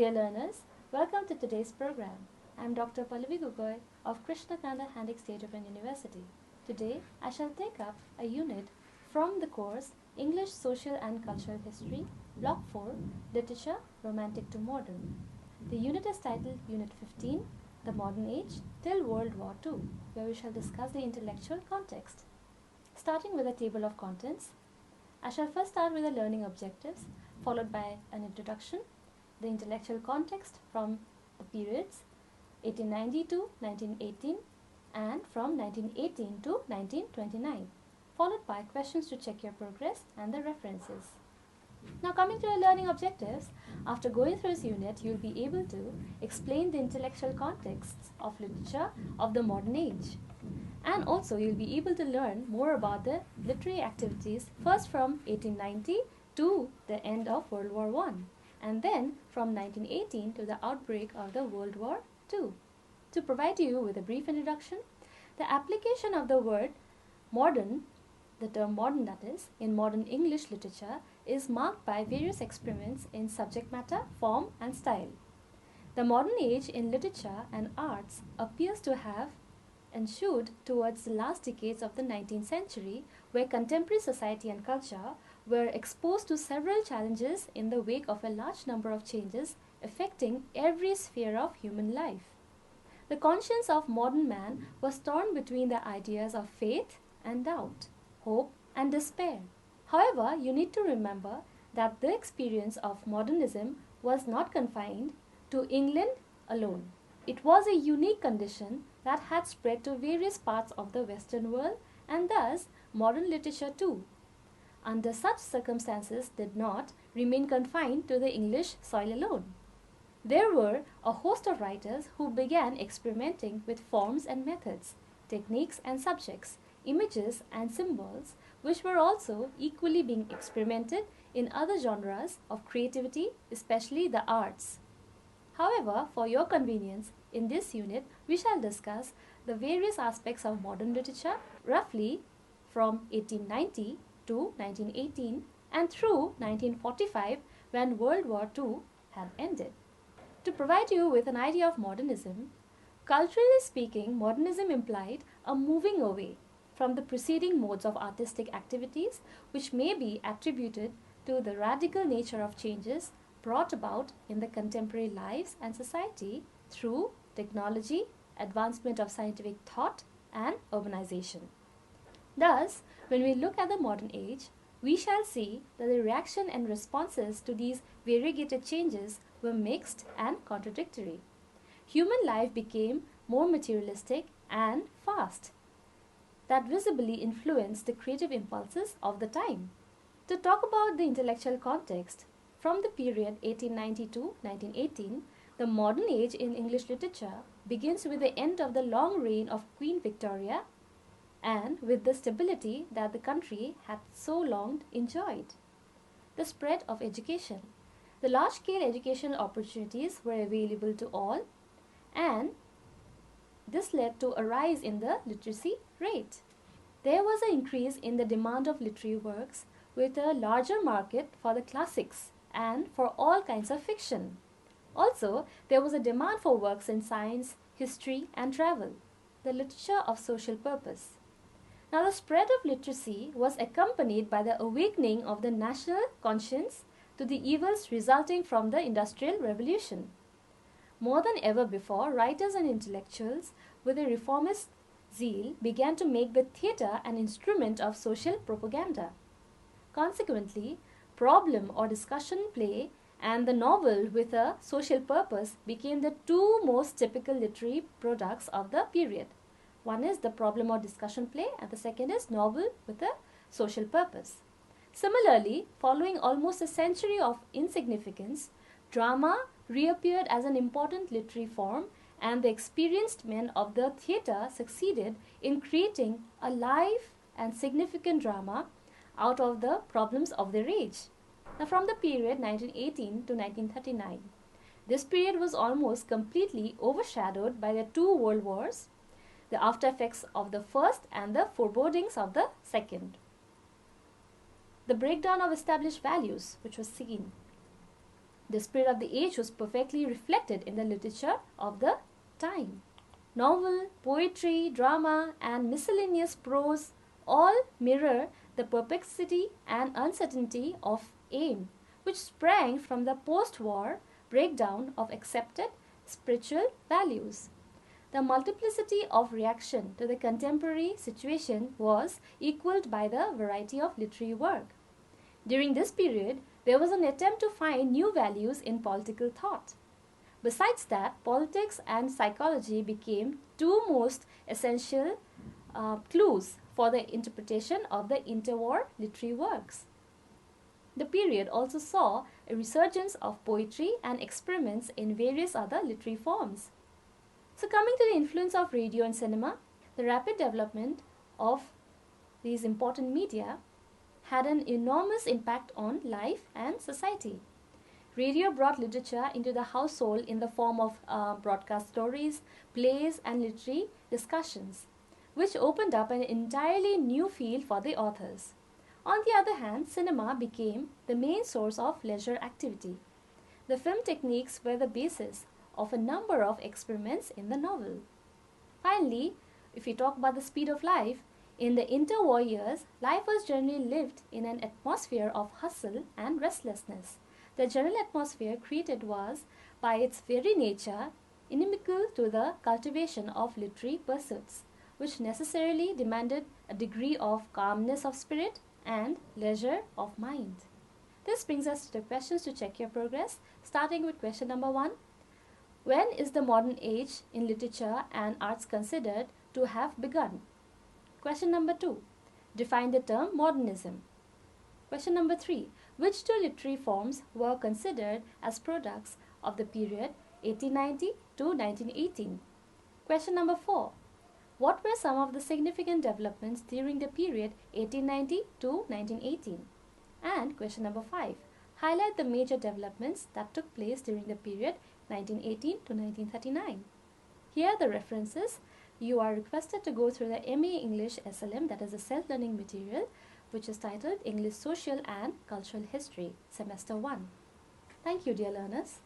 Dear learners, welcome to today's program. I am Dr. Pallavi Gogoi of Krishna Kanda Handik State Open University. Today, I shall take up a unit from the course English Social and Cultural History, Block 4, Literature, Romantic to Modern. The unit is titled Unit 15, The Modern Age till World War II, where we shall discuss the intellectual context. Starting with a table of contents, I shall first start with the learning objectives, followed by an introduction, the intellectual context from the periods 1890 to 1918 and from 1918 to 1929, followed by questions to check your progress and the references. Now coming to the learning objectives, after going through this unit, you will be able to explain the intellectual contexts of literature of the modern age. And also you will be able to learn more about the literary activities first from 1890 to the end of World War I and then from 1918 to the outbreak of the World War II. To provide you with a brief introduction, the application of the word modern, the term modern that is, in modern English literature is marked by various experiments in subject matter, form and style. The modern age in literature and arts appears to have ensued towards the last decades of the 19th century, where contemporary society and culture were exposed to several challenges in the wake of a large number of changes affecting every sphere of human life. The conscience of modern man was torn between the ideas of faith and doubt, hope and despair. However, you need to remember that the experience of modernism was not confined to England alone. It was a unique condition that had spread to various parts of the Western world and thus modern literature too, under such circumstances, did not remain confined to the English soil alone. There were a host of writers who began experimenting with forms and methods, techniques and subjects, images and symbols, which were also equally being experimented in other genres of creativity, especially the arts. However, for your convenience, in this unit, we shall discuss the various aspects of modern literature, roughly from 1890 to 1918 and through 1945 when World War II had ended. To provide you with an idea of modernism, culturally speaking, modernism implied a moving away from the preceding modes of artistic activities, which may be attributed to the radical nature of changes brought about in the contemporary lives and society through technology, advancement of scientific thought, and urbanization. Thus, when we look at the modern age, we shall see that the reaction and responses to these variegated changes were mixed and contradictory. Human life became more materialistic and fast, that visibly influenced the creative impulses of the time. To talk about the intellectual context, from the period 1890 to 1918, the modern age in English literature begins with the end of the long reign of Queen Victoria and with the stability that the country had so long enjoyed. The spread of education. The large-scale educational opportunities were available to all, and this led to a rise in the literacy rate. There was an increase in the demand of literary works with a larger market for the classics and for all kinds of fiction. Also, there was a demand for works in science, history and travel, the literature of social purpose. Now, the spread of literacy was accompanied by the awakening of the national conscience to the evils resulting from the Industrial Revolution. More than ever before, writers and intellectuals with a reformist zeal began to make the theatre an instrument of social propaganda. Consequently, problem or discussion play and the novel with a social purpose became the two most typical literary products of the period. One is the problem or discussion play and the second is novel with a social purpose. Similarly, following almost a century of insignificance, drama reappeared as an important literary form and the experienced men of the theatre succeeded in creating a live and significant drama out of the problems of their age. Now, from the period 1918 to 1939, this period was almost completely overshadowed by the two world wars, the after effects of the first and the forebodings of the second. The breakdown of established values which was seen. The spirit of the age was perfectly reflected in the literature of the time. Novel, poetry, drama, and miscellaneous prose all mirror the perplexity and uncertainty of aim, which sprang from the post-war breakdown of accepted spiritual values. The multiplicity of reaction to the contemporary situation was equaled by the variety of literary work. During this period, there was an attempt to find new values in political thought. Besides that, politics and psychology became two most essential clues for the interpretation of the interwar literary works. The period also saw a resurgence of poetry and experiments in various other literary forms. So coming to the influence of radio and cinema, the rapid development of these important media had an enormous impact on life and society. Radio brought literature into the household in the form of broadcast stories, plays, and literary discussions, which opened up an entirely new field for the authors. On the other hand, cinema became the main source of leisure activity. The film techniques were the basis of a number of experiments in the novel. Finally, if we talk about the speed of life, in the interwar years, life was generally lived in an atmosphere of hustle and restlessness. The general atmosphere created was, by its very nature, inimical to the cultivation of literary pursuits, which necessarily demanded a degree of calmness of spirit and leisure of mind. This brings us to the questions to check your progress, starting with question number 1. When is the modern age in literature and arts considered to have begun? Question number 2. Define the term modernism. Question number 3. Which two literary forms were considered as products of the period 1890 to 1918? Question number 4. What were some of the significant developments during the period 1890 to 1918? And question number 5. Highlight the major developments that took place during the period 1918 to 1939. Here are the references. You are requested to go through the MA English SLM, that is a self-learning material, which is titled English Social and Cultural History, Semester 1. Thank you, dear learners.